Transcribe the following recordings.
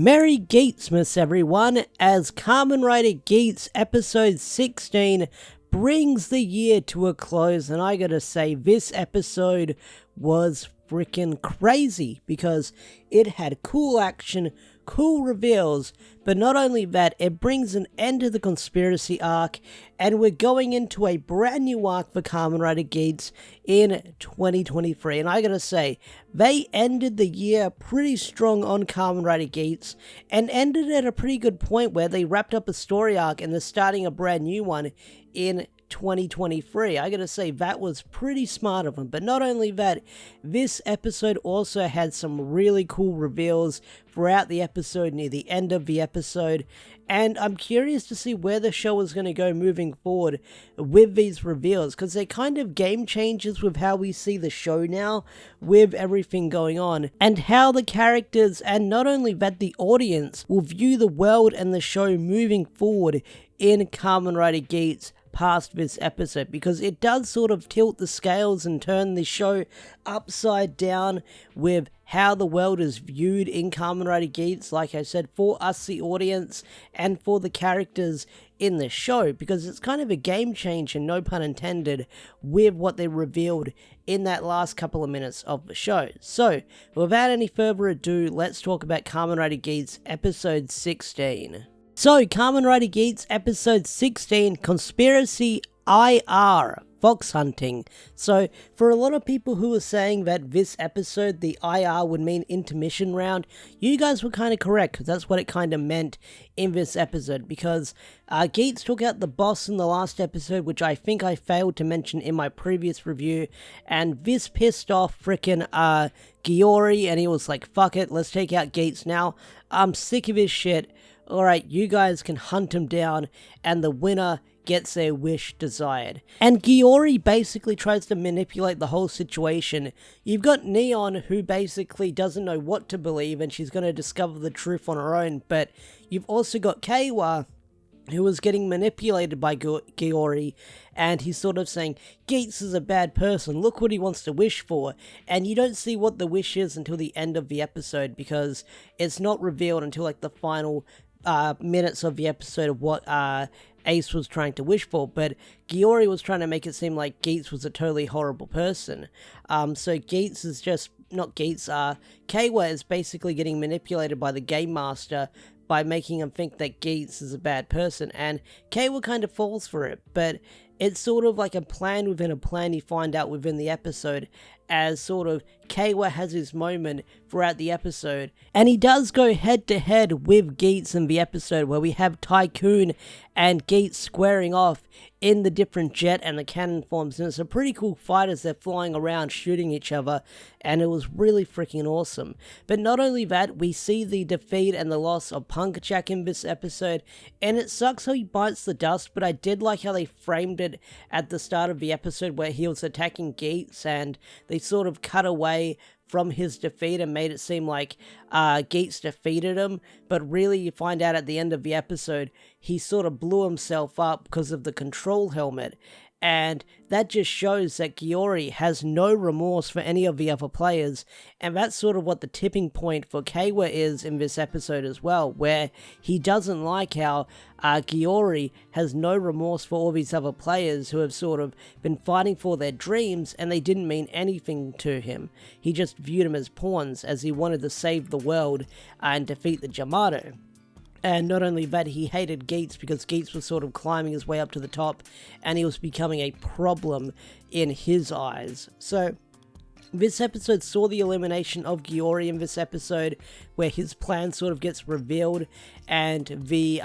Merry Geatsmas, everyone, as Kamen Rider Geats episode 16 brings the year to a close, and I gotta say, this episode was freaking crazy because it had cool action, cool reveals, but not only that, it brings an end to the conspiracy arc, and we're going into a brand new arc for Kamen Rider Geats in 2023. And I gotta say, they ended the year pretty strong on Kamen Rider Geats, and ended at a pretty good point where they wrapped up a story arc and they're starting a brand new one in 2023. I gotta say, that was pretty smart of them. But not only that, this episode also had some really cool reveals throughout the episode, near the end of the episode, and I'm curious to see where the show is going to go moving forward with these reveals, because they're kind of game changers with how we see the show now, with everything going on, and how the characters, and not only that, the audience will view the world and the show moving forward in Kamen Rider Geats past this episode, because it does sort of tilt the scales and turn the show upside down with how the world is viewed in Kamen Rider Geats, like I said, for us the audience and for the characters in the show, because it's kind of a game changer, no pun intended, with what they revealed in that last couple of minutes of the show. So, without any further ado, let's talk about Kamen Rider Geats episode 16. So, Kamen Rider Geats episode 16, Conspiracy IR, Fox Hunting. So, for a lot of people who were saying that this episode, the IR, would mean intermission round, you guys were kind of correct, because that's what it kind of meant in this episode, because Geats took out the boss in the last episode, which I think I failed to mention in my previous review, and this pissed off frickin' Giori, and he was like, fuck it, let's take out Geats now, I'm sick of his shit. Alright, you guys can hunt him down, and the winner gets their wish desired. And Giori basically tries to manipulate the whole situation. You've got Neon, who basically doesn't know what to believe, and she's going to discover the truth on her own, but you've also got Keiwa, who was getting manipulated by Giori, and he's sort of saying, Geats is a bad person, look what he wants to wish for, and you don't see what the wish is until the end of the episode, because it's not revealed until like the final minutes of the episode of what Ace was trying to wish for, but Giori was trying to make it seem like Geats was a totally horrible person. So Geats is just, not Geats, Keiwa is basically getting manipulated by the Game Master by making him think that Geats is a bad person, and Keiwa kind of falls for it, but it's sort of like a plan within a plan you find out within the episode, as sort of Keiwa has his moment throughout the episode, and he does go head to head with Geats in the episode, where we have Tycoon and Geats squaring off in the different jet and the cannon forms, and it's a pretty cool fight as they're flying around shooting each other, and it was really freaking awesome. But not only that, we see the defeat and the loss of Punkachak in this episode, and it sucks how he bites the dust, but I did like how they framed it at the start of the episode where he was attacking Geats, and they sort of cut away from his defeat and made it seem like Geats defeated him, but really you find out at the end of the episode he sort of blew himself up because of the control helmet, and that just shows that Giori has no remorse for any of the other players, and that's sort of what the tipping point for Keiwa is in this episode as well, where he doesn't like how Giori has no remorse for all these other players who have sort of been fighting for their dreams, and they didn't mean anything to him. He just viewed them as pawns, as he wanted to save the world and defeat the Yamato. And not only that, he hated Geats because Geats was sort of climbing his way up to the top, and he was becoming a problem in his eyes. So, this episode saw the elimination of Giori in this episode, where his plan sort of gets revealed, and the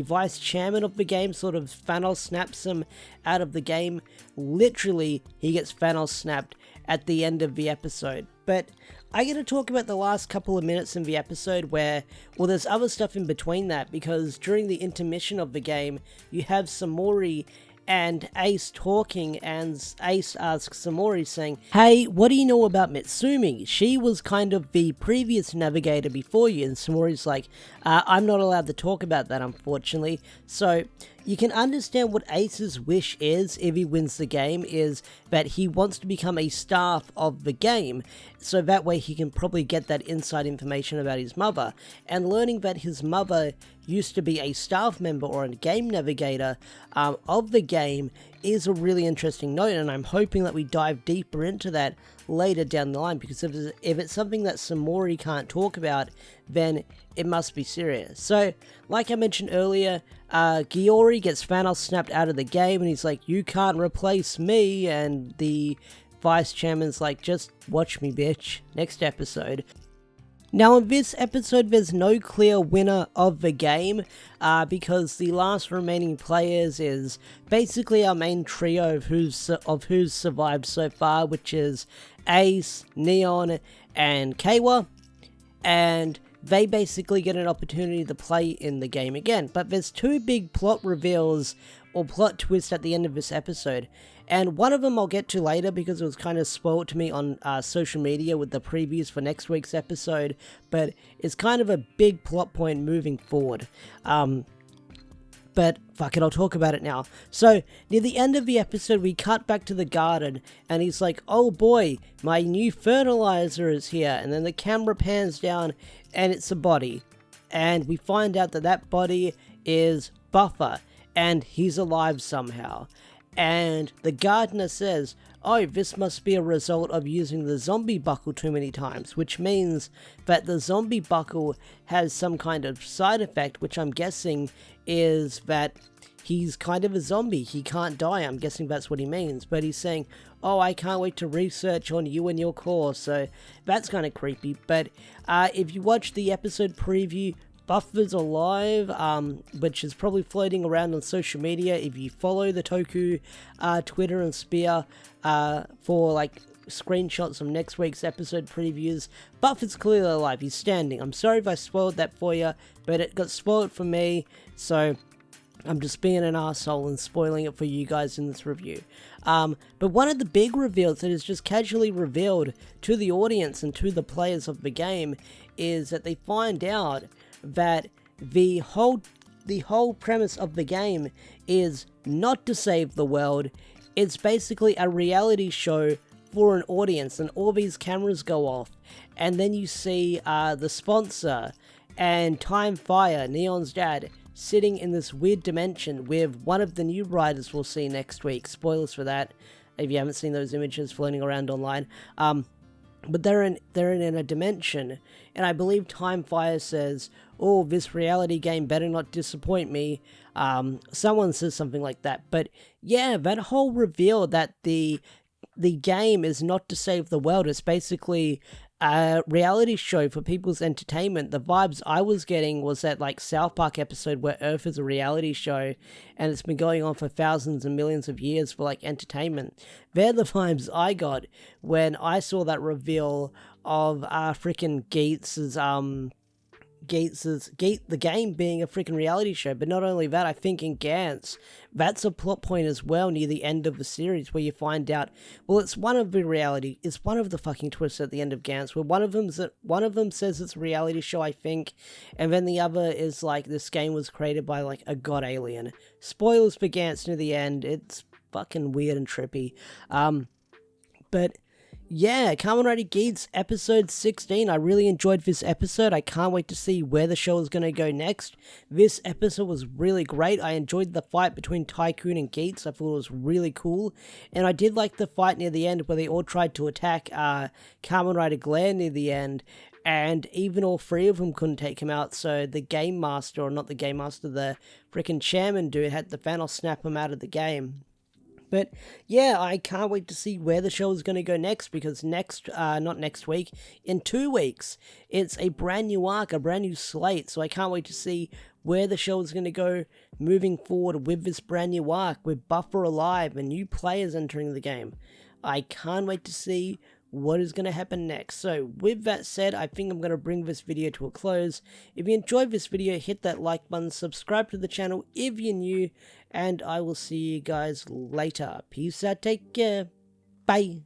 vice chairman of the game, sort of Thanos, snaps him out of the game. Literally, he gets Thanos snapped at the end of the episode. But I get to talk about the last couple of minutes in the episode where, well, there's other stuff in between that, because during the intermission of the game, you have Samori and Ace talking, and Ace asks Samori saying, "Hey, what do you know about Mitsumi? She was kind of the previous navigator before you." And Samori's like, "I'm not allowed to talk about that, unfortunately." So you can understand what Ace's wish is if he wins the game, is that he wants to become a staff of the game, so that way he can probably get that inside information about his mother. And learning that his mother used to be a staff member or a game navigator of the game is a really interesting note, and I'm hoping that we dive deeper into that later down the line, because if it's something that Samori can't talk about, then it must be serious. So, like I mentioned earlier, Giori gets Thanos snapped out of the game, and he's like, "You can't replace me," and the vice chairman's like, "Just watch me, bitch." Next episode. Now in this episode, there's no clear winner of the game, because the last remaining players is basically our main trio of who's survived so far, which is Ace, Neon, and Kawa, and they basically get an opportunity to play in the game again. But there's two big plot reveals or plot twists at the end of this episode. And one of them I'll get to later because it was kind of spoiled to me on social media with the previews for next week's episode. But it's kind of a big plot point moving forward. But fuck it, I'll talk about it now. So, near the end of the episode, we cut back to the garden, and he's like, "Oh boy, my new fertilizer is here." And then the camera pans down, and it's a body. And we find out that that body is Buffer, and he's alive somehow. And the gardener says, "Oh, this must be a result of using the zombie buckle too many times," which means that the zombie buckle has some kind of side effect, which I'm guessing is that he's kind of a zombie. He can't die. I'm guessing that's what he means. But he's saying, "Oh, I can't wait to research on you and your course." So that's kind of creepy. But if you watch the episode preview, Buffer's alive, which is probably floating around on social media. If you follow the Toku Twitter and Spear for like screenshots of next week's episode previews, Buffer's clearly alive. He's standing. I'm sorry if I spoiled that for you, but it got spoiled for me, so I'm just being an asshole and spoiling it for you guys in this review. But one of the big reveals that is just casually revealed to the audience and to the players of the game is that they find out that the whole premise of the game is not to save the world. It's basically a reality show for an audience, and all these cameras go off, and then you see the sponsor and Time Fire, Neon's dad, sitting in this weird dimension with one of the new riders we'll see next week. Spoilers for that if you haven't seen those images floating around online. But they're in a dimension, and I believe Time Fire says, "Oh, this reality game better not disappoint me." Someone says something like that. But yeah, that whole reveal that the game is not to save the world. It's basically a reality show for people's entertainment. The vibes I was getting was that like South Park episode where Earth is a reality show and it's been going on for thousands and millions of years for like entertainment. They're the vibes I got when I saw that reveal of freaking the game being a freaking reality show. But not only that, I think in Gantz, that's a plot point as well near the end of the series where you find out, well, it's one of the fucking twists at the end of Gantz, where one of them says it's a reality show, I think, and then the other is like this game was created by like a god alien. Spoilers for Gantz near the end. It's fucking weird and trippy. But yeah, Kamen Rider Geats episode 16. I really enjoyed this episode. I can't wait to see where the show is going to go next. This episode was really great. I enjoyed the fight between Tycoon and Geats. I thought it was really cool. And I did like the fight near the end where they all tried to attack Kamen Rider Glare near the end. And even all three of them couldn't take him out, so the game master, or not the game master, the freaking chairman dude had the Thanos snap him out of the game. But yeah, I can't wait to see where the show is going to go next, because not next week, in 2 weeks, it's a brand new arc, a brand new slate, so I can't wait to see where the show is going to go moving forward with this brand new arc, with Buffer alive and new players entering the game. I can't wait to see what is going to happen next. So with that said, I think I'm going to bring this video to a close. If you enjoyed this video, hit that like button, subscribe to the channel if you're new, and I will see you guys later. Peace out, take care, bye.